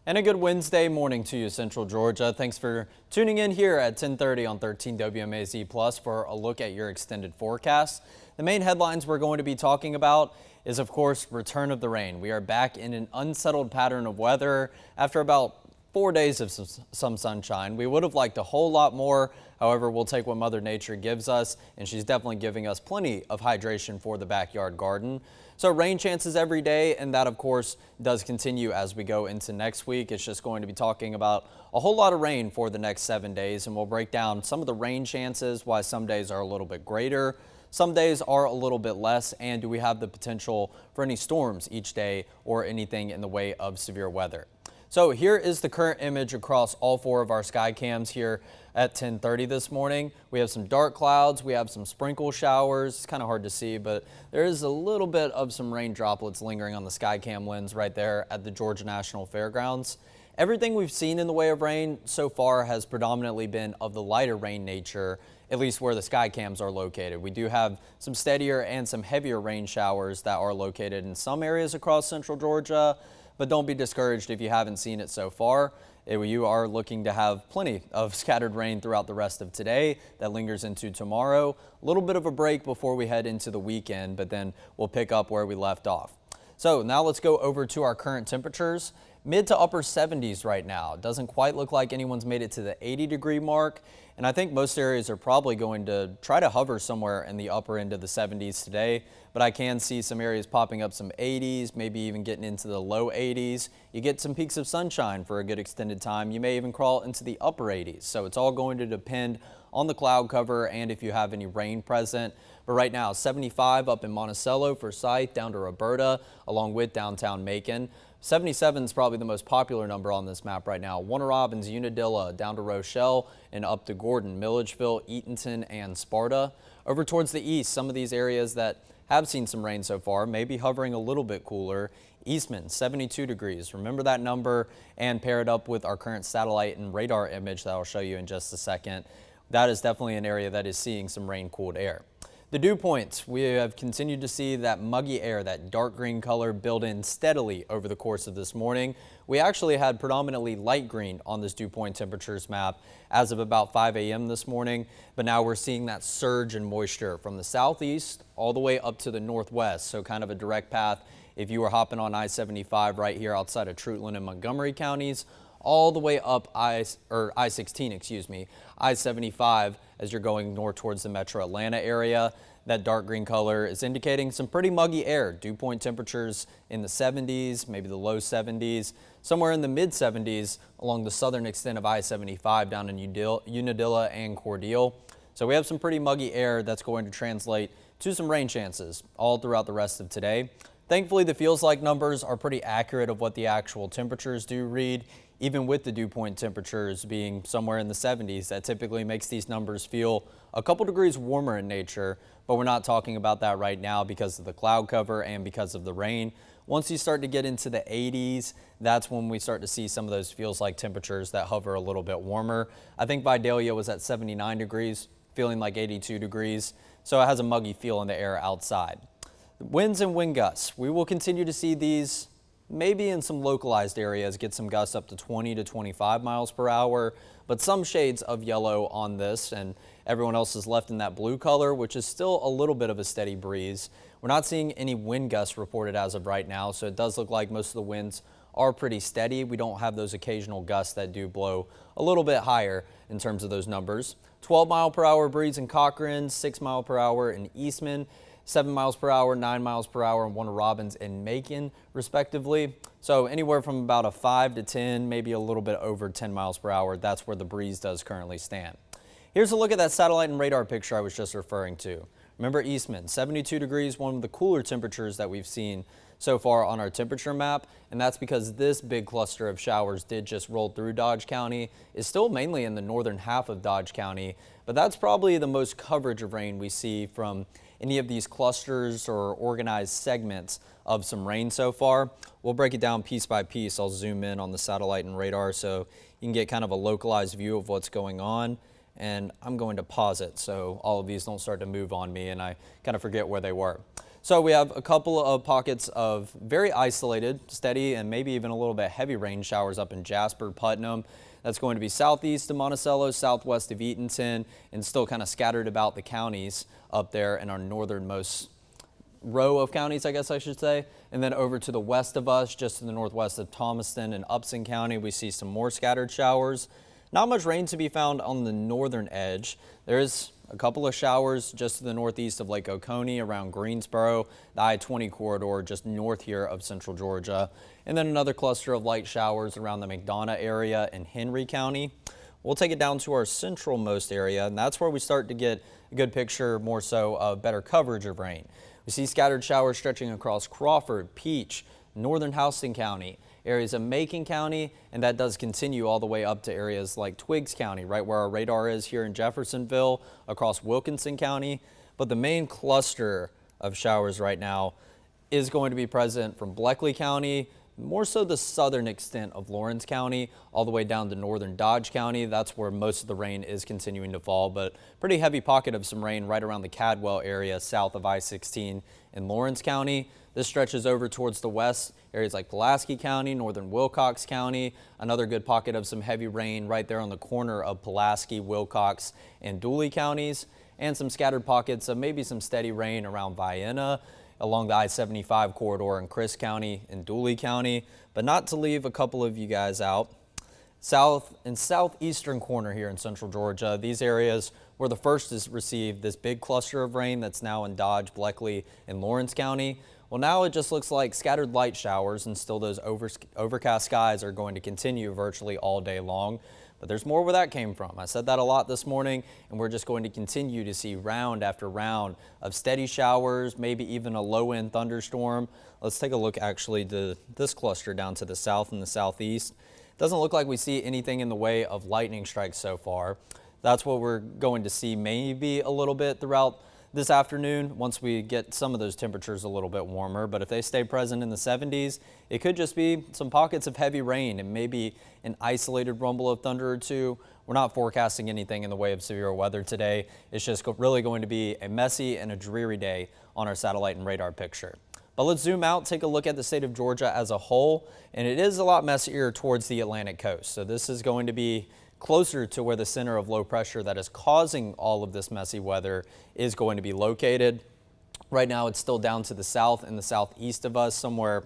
And a good Wednesday morning to you, Central Georgia. Thanks for tuning in here at 10:30 on 13 WMAZ Plus for a look at your extended forecast. The main headlines we're going to be talking about is, of course, return of the rain. We are back in an unsettled pattern of weather after about 4 days of some sunshine. We would have liked a whole lot more. However, we'll take what Mother Nature gives us, and she's definitely giving us plenty of hydration for the backyard garden. So rain chances every day, and that, of course, does continue as we go into next week. It's just going to be talking about a whole lot of rain for the next 7 days, and we'll break down some of the rain chances, why some days are a little bit greater, some days are a little bit less, and do we have the potential for any storms each day or anything in the way of severe weather. So here is the current image across all 4 of our sky cams here at 10:30 this morning. We have some dark clouds, we have some sprinkle showers. It's kind of hard to see, but there is a little bit of some rain droplets lingering on the sky cam lens right there at the Georgia National Fairgrounds. Everything we've seen in the way of rain so far has predominantly been of the lighter rain nature, at least where the sky cams are located. We do have some steadier and some heavier rain showers that are located in some areas across central Georgia. But don't be discouraged if you haven't seen it so far. You are looking to have plenty of scattered rain throughout the rest of today that lingers into tomorrow. A little bit of a break before we head into the weekend, but then we'll pick up where we left off. So now let's go over to our current temperatures. Mid to upper 70s right now. It doesn't quite look like anyone's made it to the 80-degree mark. And I think most areas are probably going to try to hover somewhere in the upper end of the 70s today. But I can see some areas popping up some 80s, maybe even getting into the low 80s. You get some peaks of sunshine for a good extended time. You may even crawl into the upper 80s. So it's all going to depend on the cloud cover and if you have any rain present. But right now, 75 up in Monticello, Forsyth, down to Roberta, along with downtown Macon. 77 is probably the most popular number on this map right now. Warner Robins, Unadilla, down to Rochelle, and up to Gordon, Milledgeville, Eatonton, and Sparta. Over towards the east, some of these areas that have seen some rain so far may be hovering a little bit cooler. Eastman, 72 degrees. Remember that number and pair it up with our current satellite and radar image that I'll show you in just a second. That is definitely an area that is seeing some rain-cooled air. The dew points, we have continued to see that muggy air, that dark green color build in steadily over the course of this morning. We actually had predominantly light green on this dew point temperatures map as of about 5 a.m. this morning, but now we're seeing that surge in moisture from the southeast all the way up to the northwest, so kind of a direct path if you were hopping on I-75 right here outside of Treutlen and Montgomery counties, all the way up I-16, I-75 as you're going north towards the metro Atlanta area. That dark green color is indicating some pretty muggy air. Dew point temperatures in the 70s, maybe the low 70s, somewhere in the mid 70s along the southern extent of I-75 down in Unadilla and Cordele. So we have some pretty muggy air that's going to translate to some rain chances all throughout the rest of today. Thankfully, the feels like numbers are pretty accurate of what the actual temperatures do read. Even with the dew point temperatures being somewhere in the 70s, that typically makes these numbers feel a couple degrees warmer in nature, but we're not talking about that right now because of the cloud cover and because of the rain. Once you start to get into the 80s, that's when we start to see some of those feels like temperatures that hover a little bit warmer. I think Vidalia was at 79 degrees, feeling like 82 degrees, so it has a muggy feel in the air outside. Winds and wind gusts, we will continue to see these maybe in some localized areas get some gusts up to 20 to 25 miles per hour, but some shades of yellow on this, and everyone else is left in that blue color, which is still a little bit of a steady breeze. We're not seeing any wind gusts reported as of right now, so it does look like most of the winds are pretty steady. We don't have those occasional gusts that do blow a little bit higher in terms of those numbers. 12 mile per hour breeze in Cochran, 6 mile per hour in Eastman, 7 miles per hour, 9 miles per hour in Warner Robins and Macon, respectively. So anywhere from about a 5 to 10, maybe a little bit over 10 miles per hour. That's where the breeze does currently stand. Here's a look at that satellite and radar picture I was just referring to. Remember Eastman, 72 degrees, one of the cooler temperatures that we've seen so far on our temperature map, and that's because this big cluster of showers did just roll through Dodge County. It's still mainly in the northern half of Dodge County, but that's probably the most coverage of rain we see from any of these clusters or organized segments of some rain so far. We'll break it down piece by piece. I'll zoom in on the satellite and radar so you can get kind of a localized view of what's going on. And I'm going to pause it so all of these don't start to move on me and I kind of forget where they were. So we have a couple of pockets of very isolated, steady, and maybe even a little bit heavy rain showers up in Jasper, Putnam. That's going to be southeast of Monticello, southwest of Eatonton, and still kind of scattered about the counties up there in our northernmost row of counties, I guess I should say. And then over to the west of us, just to the northwest of Thomaston and Upson County, we see some more scattered showers. Not much rain to be found on the northern edge. There is a couple of showers just to the northeast of Lake Oconee around Greensboro, the I-20 corridor just north here of central Georgia, and then another cluster of light showers around the McDonough area in Henry County. We'll take it down to our centralmost area, and that's where we start to get a good picture more so of better coverage of rain. We see scattered showers stretching across Crawford, Peach, northern Houston County, areas of Macon County, and that does continue all the way up to areas like Twiggs County, right where our radar is here in Jeffersonville, across Wilkinson County. But the main cluster of showers right now is going to be present from Bleckley County, more so the southern extent of Lawrence County, all the way down to northern Dodge County. That's where most of the rain is continuing to fall, but pretty heavy pocket of some rain right around the Cadwell area south of I-16 in Lawrence County. This stretches over towards the west, areas like Pulaski County, northern Wilcox County, another good pocket of some heavy rain right there on the corner of Pulaski, Wilcox, and Dooley counties, and some scattered pockets of maybe some steady rain around Vienna, along the I-75 corridor in Chris County and Dooley County. But not to leave a couple of you guys out, south and southeastern corner here in central Georgia, these areas were the first to receive this big cluster of rain that's now in Dodge, Bleckley, and Lawrence County. Well, now it just looks like scattered light showers, and still those overcast skies are going to continue virtually all day long. But there's more where that came from. I said that a lot this morning, and we're just going to continue to see round after round of steady showers, maybe even a low-end thunderstorm. Let's take a look actually to this cluster down to the south and the southeast. Doesn't look like we see anything in the way of lightning strikes so far. That's what we're going to see maybe a little bit throughout this afternoon once we get some of those temperatures a little bit warmer. But if they stay present in the 70s, it could just be some pockets of heavy rain and maybe an isolated rumble of thunder or two. We're not forecasting anything in the way of severe weather today. It's just really going to be a messy and a dreary day on our satellite and radar picture. But let's zoom out, take a look at the state of Georgia as a whole, and it is a lot messier towards the Atlantic coast. So this is going to be closer to where the center of low pressure that is causing all of this messy weather is going to be located. Right now it's still down to the south and the southeast of us, somewhere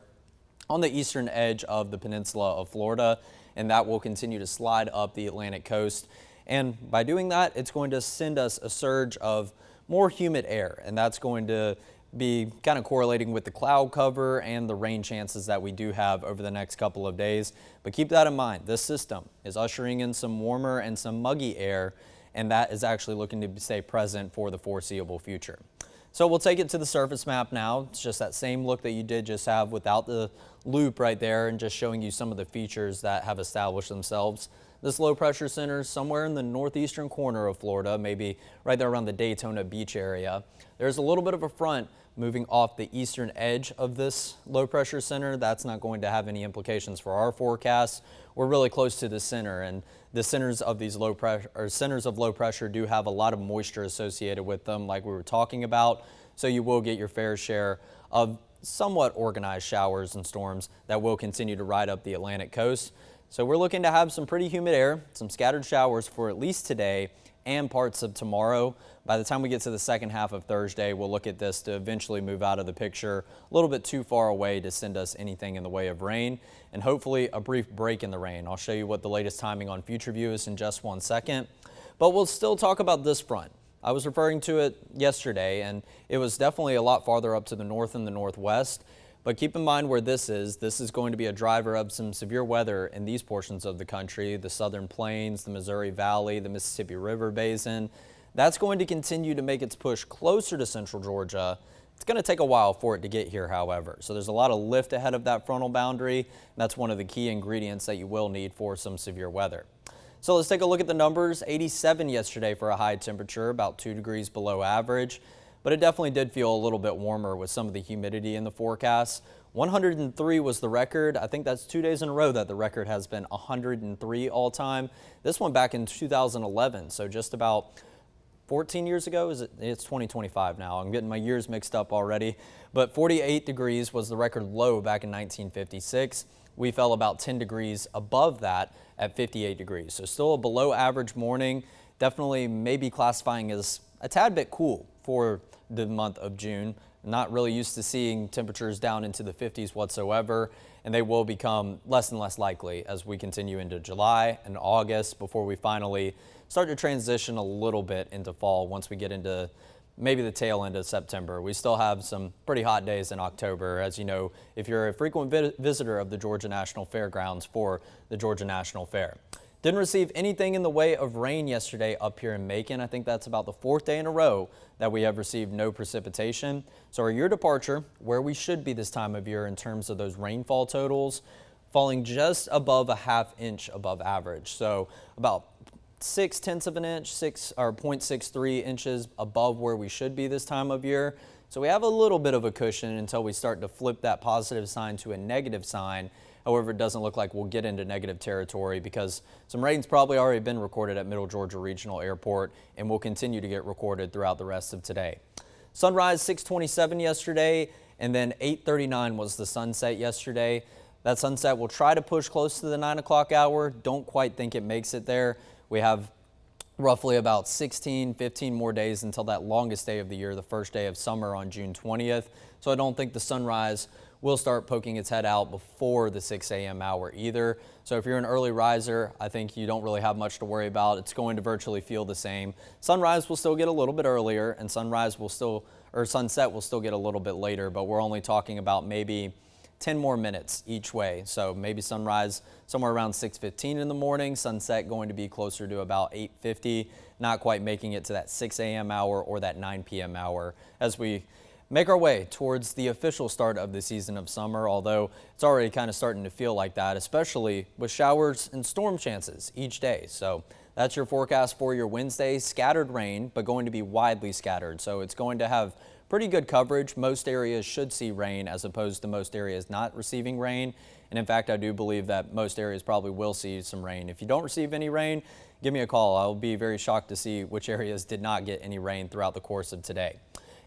on the eastern edge of the peninsula of Florida, and that will continue to slide up the Atlantic coast. And by doing that, it's going to send us a surge of more humid air, and that's going to be kind of correlating with the cloud cover and the rain chances that we do have over the next couple of days. But keep that in mind. This system is ushering in some warmer and some muggy air, and that is actually looking to stay present for the foreseeable future. So we'll take it to the surface map now. It's just that same look that you did just have without the loop right there, and just showing you some of the features that have established themselves. This low pressure center is somewhere in the northeastern corner of Florida, maybe right there around the Daytona Beach area. There's a little bit of a front moving off the eastern edge of this low pressure center. That's not going to have any implications for our forecast. We're really close to the center, and the centers of these low pressure do have a lot of moisture associated with them, like we were talking about. So you will get your fair share of somewhat organized showers and storms that will continue to ride up the Atlantic coast. So we're looking to have some pretty humid air, some scattered showers for at least today and parts of tomorrow. By the time we get to the second half of Thursday, we'll look at this to eventually move out of the picture a little bit too far away to send us anything in the way of rain, and hopefully a brief break in the rain. I'll show you what the latest timing on future view is in just one second, but we'll still talk about this front. I was referring to it yesterday, and it was definitely a lot farther up to the north and the northwest. But keep in mind where this is going to be a driver of some severe weather in these portions of the country, the southern plains, the Missouri Valley, the Mississippi River Basin. That's going to continue to make its push closer to central Georgia. It's going to take a while for it to get here, however. So there's a lot of lift ahead of that frontal boundary. That's one of the key ingredients that you will need for some severe weather. So let's take a look at the numbers. 87 yesterday for a high temperature, about 2 degrees below average. But it definitely did feel a little bit warmer with some of the humidity in the forecast. 103 was the record. I think that's 2 days in a row that the record has been 103 all time. This one back in 2011, so just about 14 years ago. It's 2025 now. I'm getting my years mixed up already. But 48 degrees was the record low back in 1956. We fell about 10 degrees above that at 58 degrees. So still a below average morning. Definitely maybe classifying as a tad bit cool for the month of June. Not really used to seeing temperatures down into the 50s whatsoever, and they will become less and less likely as we continue into July and August before we finally start to transition a little bit into fall once we get into maybe the tail end of September. We still have some pretty hot days in October, as you know, if you're a frequent visitor of the Georgia National Fairgrounds for the Georgia National Fair. Didn't receive anything in the way of rain yesterday up here in Macon. I think that's about the 4th day in a row that we have received no precipitation. So our year departure, where we should be this time of year in terms of those rainfall totals, falling just above a ½ inch above average. So about 0.6 of an inch, 0.63 inches above where we should be this time of year. So we have a little bit of a cushion until we start to flip that positive sign to a negative sign. However, it doesn't look like we'll get into negative territory because some rain's probably already been recorded at Middle Georgia Regional Airport and will continue to get recorded throughout the rest of today. Sunrise 6:27 yesterday, and then 8:39 was the sunset yesterday. That sunset will try to push close to the 9 o'clock hour. Don't quite think it makes it there. We have roughly about 15 more days until that longest day of the year, the first day of summer on June 20th. So I don't think the sunrise will start poking its head out before the 6 a.m. hour either. So if you're an early riser, I think you don't really have much to worry about. It's going to virtually feel the same. Sunrise will still get a little bit earlier, and sunset will still get a little bit later, but we're only talking about maybe 10 more minutes each way. So maybe sunrise somewhere around 6:15 in the morning, sunset going to be closer to about 8:50, not quite making it to that 6 a.m. hour or that 9 p.m. hour as we make our way towards the official start of the season of summer, although it's already kind of starting to feel like that, especially with showers and storm chances each day. So that's your forecast for your Wednesday. Scattered rain, but going to be widely scattered. So it's going to have pretty good coverage. Most areas should see rain as opposed to most areas not receiving rain. And in fact, I do believe that most areas probably will see some rain. If you don't receive any rain, give me a call. I'll be very shocked to see which areas did not get any rain throughout the course of today.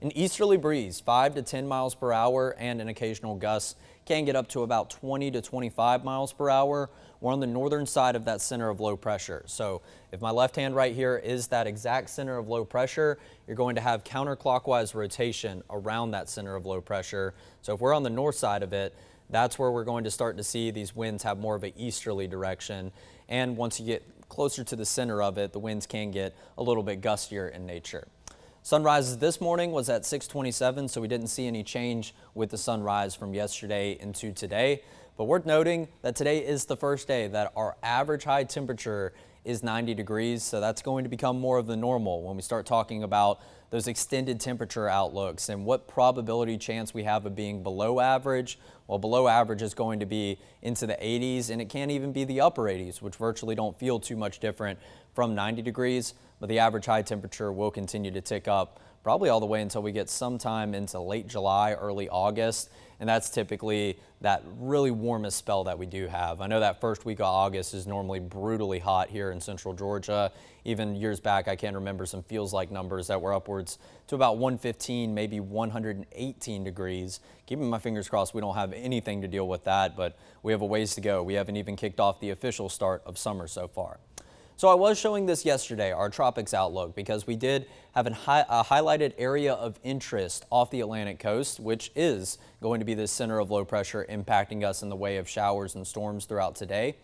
An easterly breeze, 5 to 10 miles per hour, and an occasional gust can get up to about 20 to 25 miles per hour. We're on the northern side of that center of low pressure. So if my left hand right here is that exact center of low pressure, you're going to have counterclockwise rotation around that center of low pressure. So if we're on the north side of it, that's where we're going to start to see these winds have more of an easterly direction. And once you get closer to the center of it, the winds can get a little bit gustier in nature. Sunrise this morning was at 6:27, so we didn't see any change with the sunrise from yesterday into today. But worth noting that today is the first day that our average high temperature is 90 degrees, so that's going to become more of the normal when we start talking about those extended temperature outlooks and what probability chance we have of being below average. Well, below average is going to be into the 80s, and it can't even be the upper 80s, which virtually don't feel too much different from 90 degrees. But the average high temperature will continue to tick up probably all the way until we get sometime into late July, early August. And that's typically that really warmest spell that we do have. I know that first week of August is normally brutally hot here in central Georgia. Even years back, I can remember some feels like numbers that were upwards to about 115, maybe 118 degrees. Keeping my fingers crossed we don't have anything to deal with that, but we have a ways to go. We haven't even kicked off the official start of summer so far. So I was showing this yesterday, our tropics outlook, because we did have a highlighted area of interest off the Atlantic coast, which is going to be the center of low pressure impacting us in the way of showers and storms throughout today.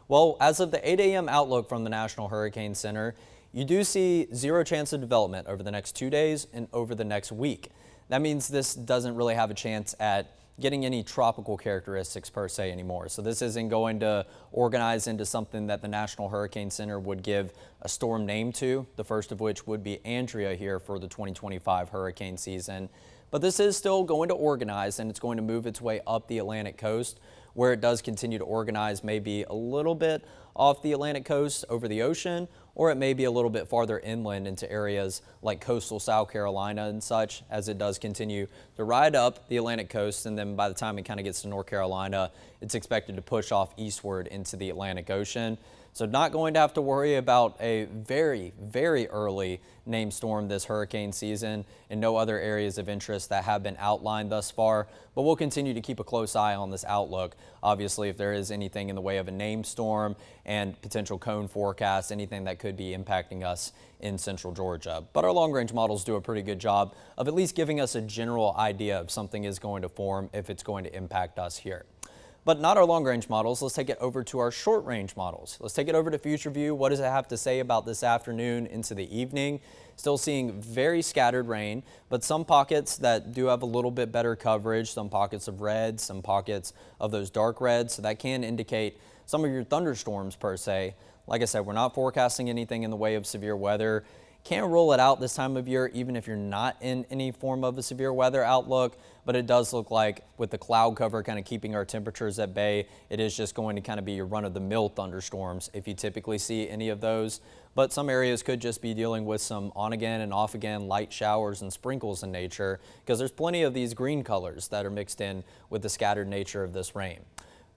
Well, as of the 8 a.m. outlook from the National Hurricane Center, you do see zero chance of development over the next 2 days and over the next week. That means this doesn't really have a chance at getting any tropical characteristics per se anymore. So this isn't going to organize into something that the National Hurricane Center would give a storm name to, the first of which would be Andrea here for the 2025 hurricane season. But this is still going to organize, and it's going to move its way up the Atlantic coast, where it does continue to organize maybe a little bit off the Atlantic coast over the ocean, or it may be a little bit farther inland into areas like coastal South Carolina and such, as it does continue to ride up the Atlantic coast. And then by the time it kind of gets to North Carolina, it's expected to push off eastward into the Atlantic Ocean. So not going to have to worry about a very, very early named storm this hurricane season, and no other areas of interest that have been outlined thus far. But we'll continue to keep a close eye on this outlook. Obviously, if there is anything in the way of a named storm and potential cone forecast, anything that could be impacting us in central Georgia. But our long-range models do a pretty good job of at least giving us a general idea of something is going to form if it's going to impact us here. But not our long-range models. Let's take it over to our short-range models. Let's take it over to Future View. What does it have to say about this afternoon into the evening? Still seeing very scattered rain, but some pockets that do have a little bit better coverage, some pockets of red, some pockets of those dark reds. So that can indicate some of your thunderstorms per se. Like I said, we're not forecasting anything in the way of severe weather. Can't rule it out this time of year, even if you're not in any form of a severe weather outlook. But it does look like with the cloud cover kind of keeping our temperatures at bay, it is just going to kind of be your run-of-the-mill thunderstorms if you typically see any of those. But some areas could just be dealing with some on-again and off-again light showers and sprinkles in nature, because there's plenty of these green colors that are mixed in with the scattered nature of this rain.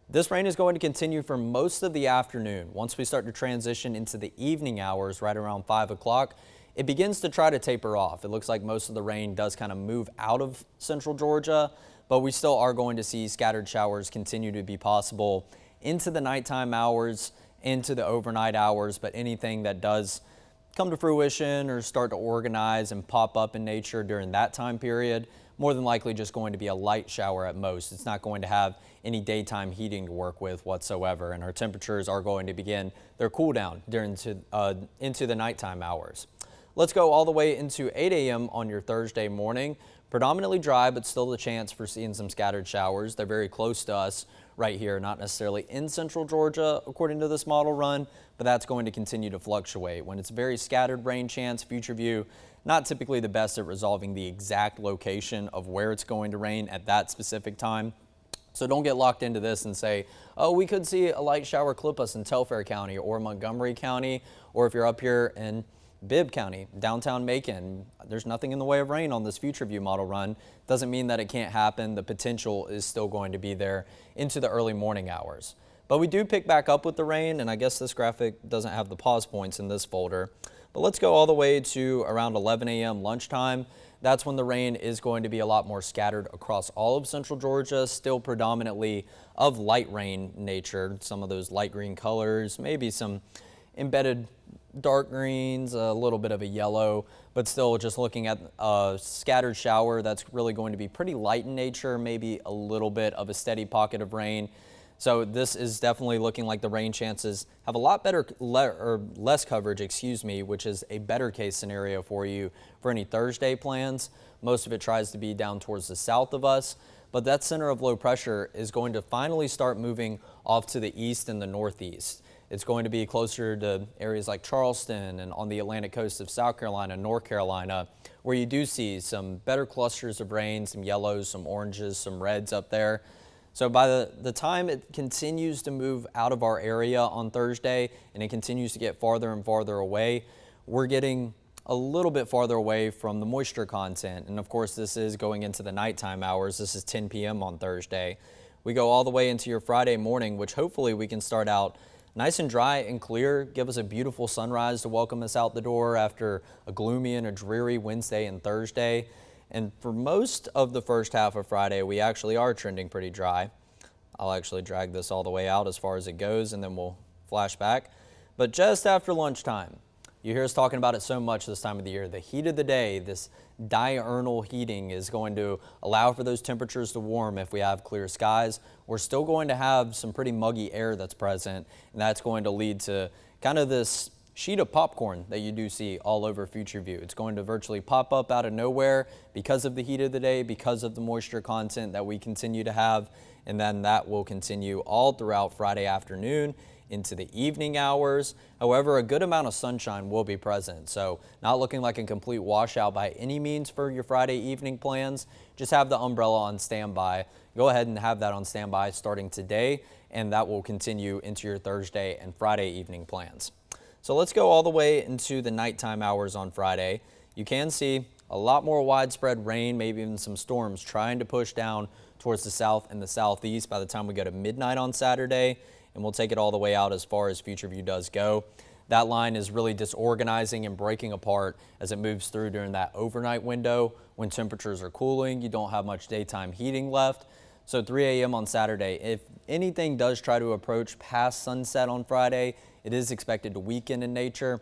This rain is going to continue for most of the afternoon. Once we start to transition into the evening hours, right around 5 o'clock, it begins to try to taper off. It looks like most of the rain does kind of move out of central Georgia, but we still are going to see scattered showers continue to be possible into the nighttime hours, into the overnight hours. But anything that does come to fruition or start to organize and pop up in nature during that time period, more than likely just going to be a light shower at most. It's not going to have any daytime heating to work with whatsoever, and our temperatures are going to begin their cool down into the nighttime hours. Let's go all the way into 8 a.m. on your Thursday morning. Predominantly dry, but still the chance for seeing some scattered showers. They're very close to us right here, not necessarily in central Georgia according to this model run, but that's going to continue to fluctuate. When it's very scattered rain chance, Future View, not typically the best at resolving the exact location of where it's going to rain at that specific time. So don't get locked into this and say, oh, we could see a light shower clip us in Telfair County or Montgomery County, or if you're up here in Bibb County, downtown Macon, there's nothing in the way of rain on this Future View model run. Doesn't mean that it can't happen. The potential is still going to be there into the early morning hours. But we do pick back up with the rain, and I guess this graphic doesn't have the pause points in this folder. But let's go all the way to around 11 a.m. lunchtime. That's when the rain is going to be a lot more scattered across all of central Georgia, still predominantly of light rain nature. Some of those light green colors, maybe some embedded dark greens, a little bit of a yellow, but still just looking at a scattered shower that's really going to be pretty light in nature, maybe a little bit of a steady pocket of rain. So this is definitely looking like the rain chances have a lot better or less coverage, which is a better case scenario for you for any Thursday plans. Most of it tries to be down towards the south of us, but that center of low pressure is going to finally start moving off to the east and the northeast. It's going to be closer to areas like Charleston and on the Atlantic coast of South Carolina, North Carolina, where you do see some better clusters of rain, some yellows, some oranges, some reds up there. So by the time it continues to move out of our area on Thursday and it continues to get farther and farther away, we're getting a little bit farther away from the moisture content. And of course, this is going into the nighttime hours. This is 10 p.m. on Thursday. We go all the way into your Friday morning, which hopefully we can start out nice and dry and clear, give us a beautiful sunrise to welcome us out the door after a gloomy and a dreary Wednesday and Thursday. And for most of the first half of Friday, we actually are trending pretty dry. I'll actually drag this all the way out as far as it goes, and then we'll flash back. But just after lunchtime, you hear us talking about it so much this time of the year. The heat of the day, this diurnal heating is going to allow for those temperatures to warm if we have clear skies. We're still going to have some pretty muggy air that's present, and that's going to lead to kind of this sheet of popcorn that you do see all over Future View. It's going to virtually pop up out of nowhere because of the heat of the day, because of the moisture content that we continue to have, and then that will continue all throughout Friday afternoon into the evening hours. However, a good amount of sunshine will be present, so not looking like a complete washout by any means for your Friday evening plans. Just have the umbrella on standby. Go ahead and have that on standby starting today, and that will continue into your Thursday and Friday evening plans. So let's go all the way into the nighttime hours on Friday. You can see a lot more widespread rain, maybe even some storms trying to push down towards the south and the southeast by the time we go to midnight on Saturday, and we'll take it all the way out as far as future view does go. That line is really disorganizing and breaking apart as it moves through during that overnight window when temperatures are cooling. You don't have much daytime heating left. So 3 a.m. on Saturday, if anything does try to approach past sunset on Friday, it is expected to weaken in nature.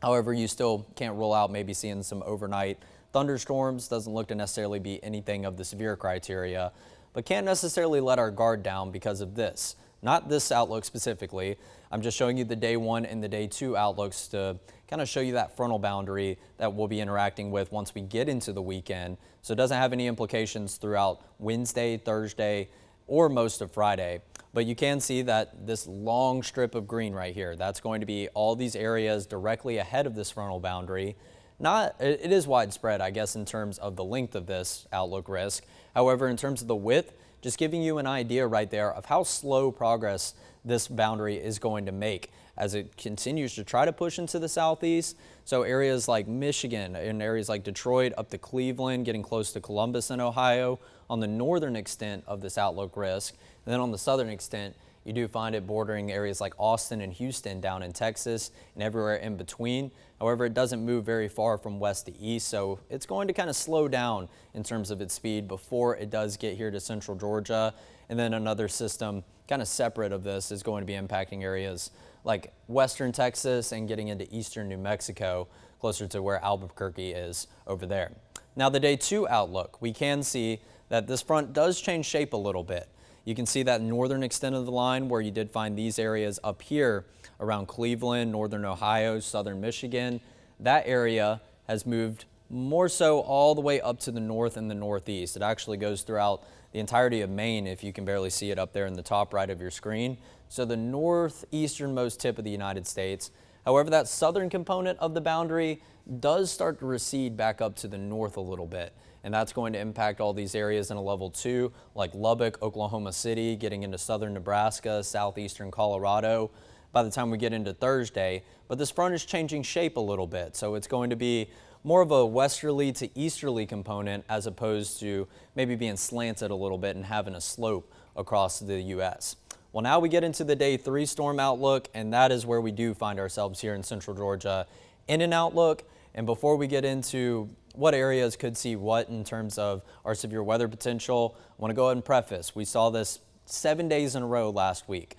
However, you still can't rule out maybe seeing some overnight thunderstorms. Doesn't look to necessarily be anything of the severe criteria, but can't necessarily let our guard down because of this. Not this outlook specifically. I'm just showing you the day 1 and the day 2 outlooks to kind of show you that frontal boundary that we'll be interacting with once we get into the weekend. So it doesn't have any implications throughout Wednesday, Thursday, or most of Friday. But you can see that this long strip of green right here, that's going to be all these areas directly ahead of this frontal boundary. It is widespread, I guess, in terms of the length of this outlook risk. However, in terms of the width, just giving you an idea right there of how slow progress this boundary is going to make as it continues to try to push into the southeast. So areas like Michigan and areas like Detroit up to Cleveland, getting close to Columbus and Ohio on the northern extent of this outlook risk. And then on the southern extent, you do find it bordering areas like Austin and Houston down in Texas and everywhere in between. However, it doesn't move very far from west to east, so it's going to kind of slow down in terms of its speed before it does get here to central Georgia. And then another system kind of separate of this is going to be impacting areas like western Texas and getting into eastern New Mexico, closer to where Albuquerque is over there. Now the day 2 outlook, we can see that this front does change shape a little bit. You can see that northern extent of the line where you did find these areas up here around Cleveland, northern Ohio, southern Michigan. That area has moved more so all the way up to the north and the northeast. It actually goes throughout the entirety of Maine, if you can barely see it up there in the top right of your screen. So the northeasternmost tip of the United States. However, that southern component of the boundary does start to recede back up to the north a little bit. And that's going to impact all these areas in a level 2, like Lubbock, Oklahoma City, getting into southern Nebraska, southeastern Colorado by the time we get into Thursday. But this front is changing shape a little bit, so it's going to be more of a westerly to easterly component as opposed to maybe being slanted a little bit and having a slope across the U.S. Well, now we get into the day 3 storm outlook, and that is where we do find ourselves here in central Georgia in an outlook. And before we get into what areas could see what in terms of our severe weather potential, I want to go ahead and preface. We saw this 7 days in a row last week.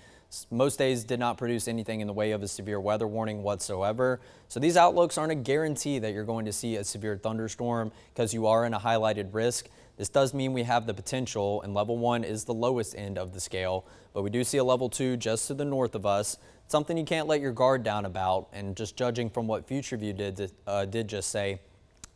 Most days did not produce anything in the way of a severe weather warning whatsoever. So these outlooks aren't a guarantee that you're going to see a severe thunderstorm because you are in a highlighted risk. This does mean we have the potential, and level 1 is the lowest end of the scale, but we do see a level 2 just to the north of us. Something you can't let your guard down about, and just judging from what Future View did just say,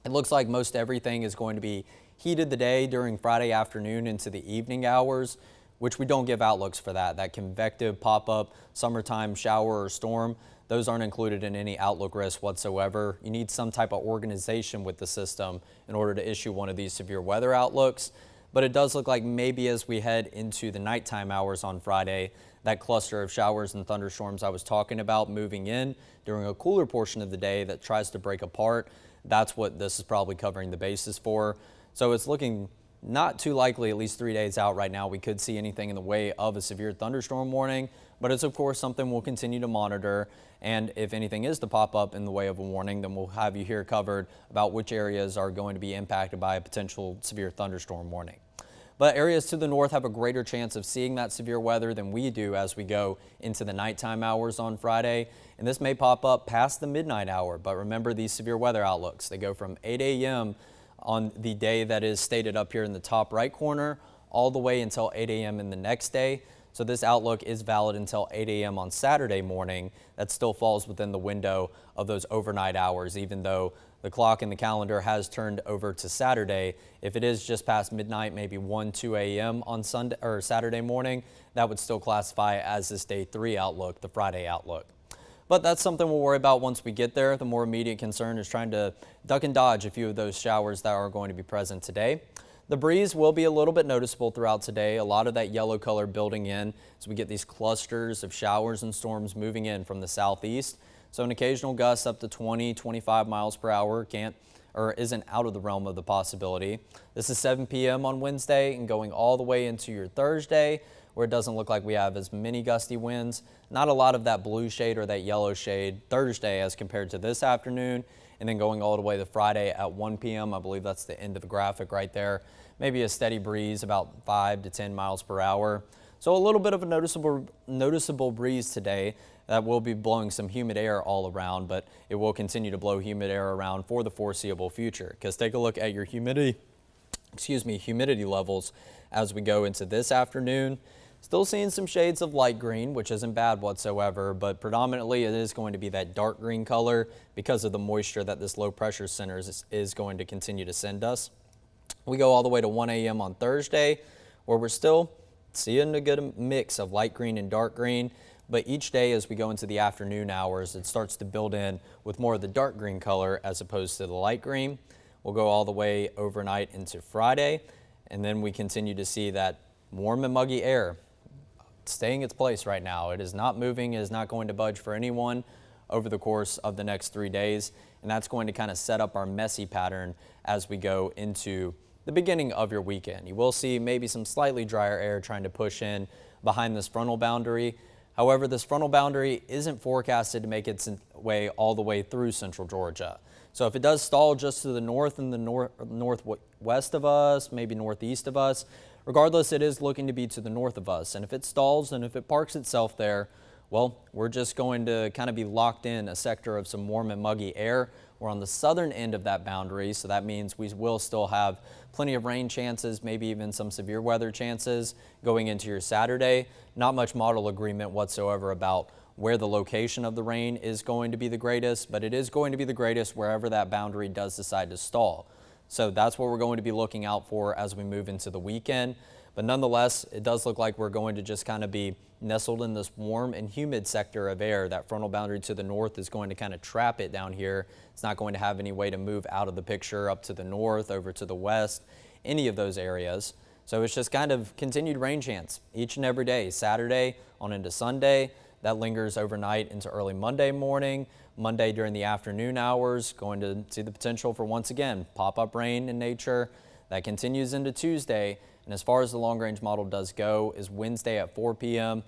it looks like most everything is going to be heated the day during Friday afternoon into the evening hours, which we don't give outlooks for that. That convective pop-up summertime shower or storm, those aren't included in any outlook risk whatsoever. You need some type of organization with the system in order to issue one of these severe weather outlooks. But it does look like maybe as we head into the nighttime hours on Friday, that cluster of showers and thunderstorms I was talking about moving in during a cooler portion of the day that tries to break apart, that's what this is probably covering the basis for. So it's looking not too likely, at least 3 days out right now, we could see anything in the way of a severe thunderstorm warning, but it's of course something we'll continue to monitor. And if anything is to pop up in the way of a warning, then we'll have you here covered about which areas are going to be impacted by a potential severe thunderstorm warning. But areas to the north have a greater chance of seeing that severe weather than we do as we go into the nighttime hours on Friday. And this may pop up past the midnight hour, but remember these severe weather outlooks. They go from 8 a.m. on the day that is stated up here in the top right corner all the way until 8 a.m. in the next day. So this outlook is valid until 8 a.m. on Saturday morning. That still falls within the window of those overnight hours, even though the clock in the calendar has turned over to Saturday. If it is just past midnight, maybe 1, 2 a.m. on Sunday or Saturday morning, that would still classify as this day 3 outlook, the Friday outlook. But that's something we'll worry about once we get there. The more immediate concern is trying to duck and dodge a few of those showers that are going to be present today. The breeze will be a little bit noticeable throughout today. A lot of that yellow color building in as we get these clusters of showers and storms moving in from the southeast. So an occasional gust up to 20, 25 miles per hour isn't out of the realm of the possibility. This is 7 p.m. on Wednesday and going all the way into your Thursday, where it doesn't look like we have as many gusty winds. Not a lot of that blue shade or that yellow shade Thursday as compared to this afternoon, and then going all the way to Friday at 1 p.m. I believe that's the end of the graphic right there. Maybe a steady breeze about 5 to 10 miles per hour. So a little bit of a noticeable breeze today that will be blowing some humid air all around, but it will continue to blow humid air around for the foreseeable future. Because take a look at your humidity levels as we go into this afternoon. Still seeing some shades of light green, which isn't bad whatsoever, but predominantly it is going to be that dark green color because of the moisture that this low pressure center is going to continue to send us. We go all the way to 1 a.m. on Thursday, where we're still seeing a good mix of light green and dark green, but each day as we go into the afternoon hours, it starts to build in with more of the dark green color as opposed to the light green. We'll go all the way overnight into Friday, and then we continue to see that warm and muggy air staying its place right now. It is not moving, it is not going to budge for anyone over the course of the next 3 days, and that's going to kind of set up our messy pattern as we go into the beginning of your weekend. You will see maybe some slightly drier air trying to push in behind this frontal boundary. However, this frontal boundary isn't forecasted to make its way all the way through central Georgia. So if it does stall just to the north and the northwest of us, maybe northeast of us, regardless, it is looking to be to the north of us. And if it stalls and if it parks itself there, well, we're just going to kind of be locked in a sector of some warm and muggy air. We're on the southern end of that boundary, so that means we will still have plenty of rain chances, maybe even some severe weather chances going into your Saturday. Not much model agreement whatsoever about where the location of the rain is going to be the greatest, but it is going to be the greatest wherever that boundary does decide to stall. So that's what we're going to be looking out for as we move into the weekend. But nonetheless, it does look like we're going to just kind of be nestled in this warm and humid sector of air. That frontal boundary to the north is going to kind of trap it down here. It's not going to have any way to move out of the picture up to the north, over to the west, any of those areas. So it's just kind of continued rain chance each and every day. Saturday on into Sunday, that lingers overnight into early Monday morning. Monday during the afternoon hours, going to see the potential for, once again, pop-up rain in nature. That continues into Tuesday. And as far as the long-range model does go, is Wednesday at 4 p.m.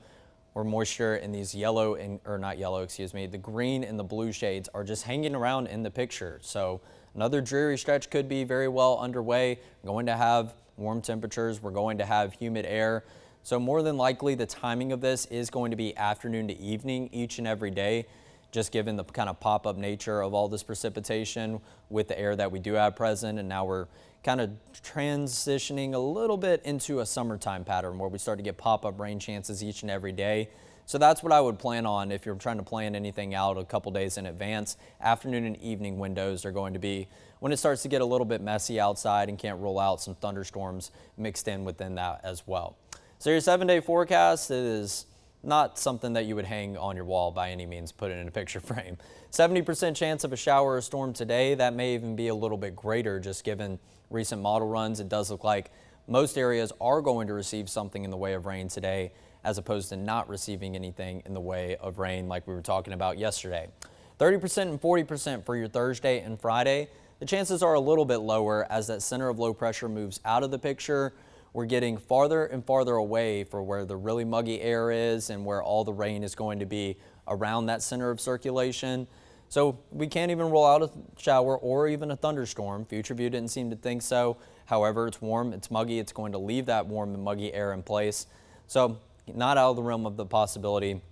where moisture in these the green and the blue shades are just hanging around in the picture. So another dreary stretch could be very well underway. We're going to have warm temperatures. We're going to have humid air. So more than likely, the timing of this is going to be afternoon to evening each and every day, just given the kind of pop-up nature of all this precipitation with the air that we do have present. And now we're kind of transitioning a little bit into a summertime pattern where we start to get pop-up rain chances each and every day. So that's what I would plan on if you're trying to plan anything out a couple days in advance. Afternoon and evening windows are going to be when it starts to get a little bit messy outside, and can't rule out some thunderstorms mixed in within that as well. So your 7-day forecast is not something that you would hang on your wall by any means, put it in a picture frame. 70% chance of a shower or storm today. That may even be a little bit greater just given recent model runs. It does look like most areas are going to receive something in the way of rain today, as opposed to not receiving anything in the way of rain like we were talking about yesterday. 30% and 40% for your Thursday and Friday. The chances are a little bit lower as that center of low pressure moves out of the picture. We're getting farther and farther away for where the really muggy air is and where all the rain is going to be around that center of circulation. So we can't even rule out a shower or even a thunderstorm. Future View didn't seem to think so. However, it's warm, it's muggy, it's going to leave that warm and muggy air in place. So not out of the realm of the possibility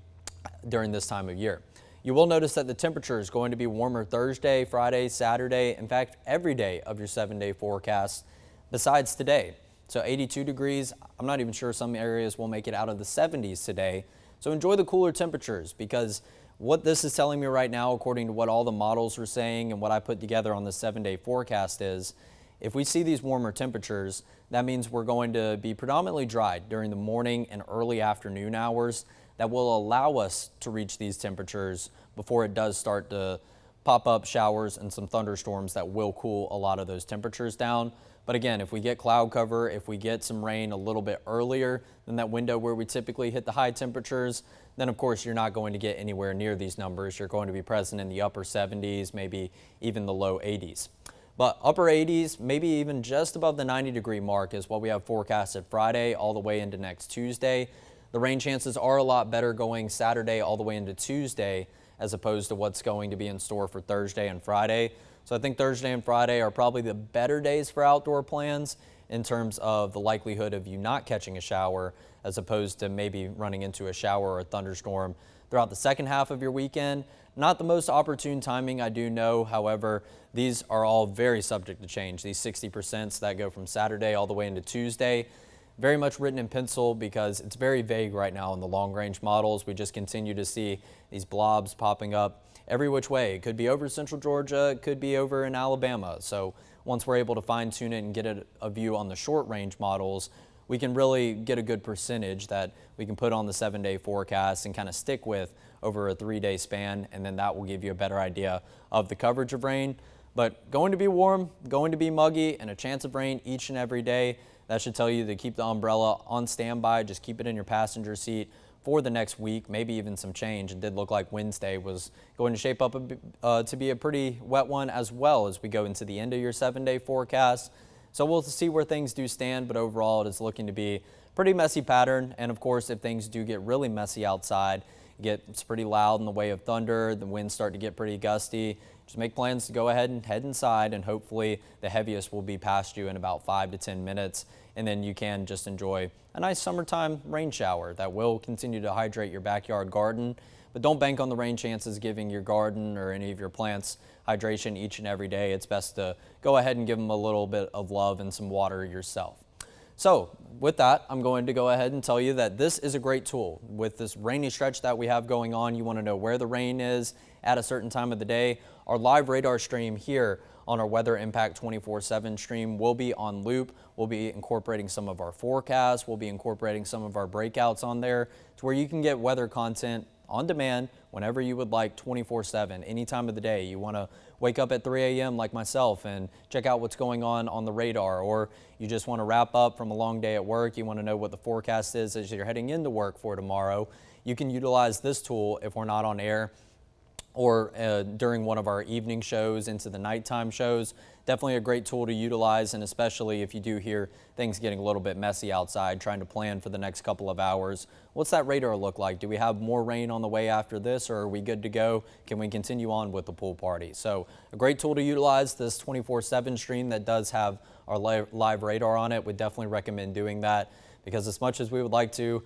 during this time of year. You will notice that the temperature is going to be warmer Thursday, Friday, Saturday, in fact, every day of your 7-day forecast besides today. So 82 degrees, I'm not even sure some areas will make it out of the 70s today. So enjoy the cooler temperatures, because what this is telling me right now, according to what all the models are saying and what I put together on the 7-day forecast, is if we see these warmer temperatures, that means we're going to be predominantly dry during the morning and early afternoon hours. That will allow us to reach these temperatures before it does start to pop-up showers and some thunderstorms that will cool a lot of those temperatures down. But again, if we get cloud cover, if we get some rain a little bit earlier than that window where we typically hit the high temperatures, then of course you're not going to get anywhere near these numbers. You're going to be present in the upper 70s, maybe even the low 80s. But upper 80s, maybe even just above the 90-degree mark is what we have forecasted Friday all the way into next Tuesday. The rain chances are a lot better going Saturday all the way into Tuesday as opposed to what's going to be in store for Thursday and Friday. So I think Thursday and Friday are probably the better days for outdoor plans in terms of the likelihood of you not catching a shower as opposed to maybe running into a shower or a thunderstorm throughout the second half of your weekend. Not the most opportune timing, I do know. However, these are all very subject to change. These 60% that go from Saturday all the way into Tuesday, very much written in pencil because it's very vague right now in the long range models. We just continue to see these blobs popping up every which way. It could be over central Georgia, it could be over in Alabama. So once we're able to fine tune it and get a view on the short range models, we can really get a good percentage that we can put on the 7-day forecast and kind of stick with over a 3-day span. And then that will give you a better idea of the coverage of rain. But going to be warm, going to be muggy, and a chance of rain each and every day. That should tell you to keep the umbrella on standby. Just keep it in your passenger seat for the next week, maybe even some change. It did look like Wednesday was going to shape up to be a pretty wet one as well as we go into the end of your 7-day forecast. So we'll see where things do stand, but overall it is looking to be a pretty messy pattern. And of course, if things do get really messy outside, it gets pretty loud in the way of thunder, the winds start to get pretty gusty, just make plans to go ahead and head inside, and hopefully the heaviest will be past you in about 5 to 10 minutes. And then you can just enjoy a nice summertime rain shower that will continue to hydrate your backyard garden. But don't bank on the rain chances giving your garden or any of your plants hydration each and every day. It's best to go ahead and give them a little bit of love and some water yourself. So with that, I'm going to go ahead and tell you that this is a great tool. With this rainy stretch that we have going on, you want to know where the rain is at a certain time of the day. Our live radar stream here on our Weather Impact 24/7 stream will be on loop. We'll be incorporating some of our forecasts. We'll be incorporating some of our breakouts on there to where you can get weather content on demand whenever you would like, 24/7, any time of the day. You want to wake up at 3 a.m. like myself and check out what's going on the radar, or you just want to wrap up from a long day at work. You want to know what the forecast is as you're heading into work for tomorrow. You can utilize this tool if we're not on air or during one of our evening shows into the nighttime shows. Definitely a great tool to utilize, and especially if you do hear things getting a little bit messy outside, trying to plan for the next couple of hours. What's that radar look like? Do we have more rain on the way after this, or are we good to go? Can we continue on with the pool party? So a great tool to utilize, this 24/7 stream that does have our live radar on it. Would definitely recommend doing that, because as much as we would like to,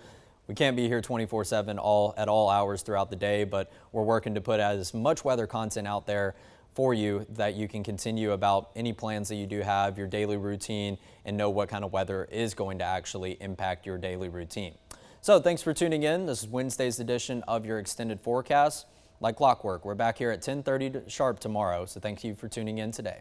we can't be here 24/7 at all hours throughout the day, but we're working to put as much weather content out there for you that you can continue about any plans that you do have, your daily routine, and know what kind of weather is going to actually impact your daily routine. So thanks for tuning in. This is Wednesday's edition of your extended forecast. Like clockwork, we're back here at 10:30 sharp tomorrow, so thank you for tuning in today.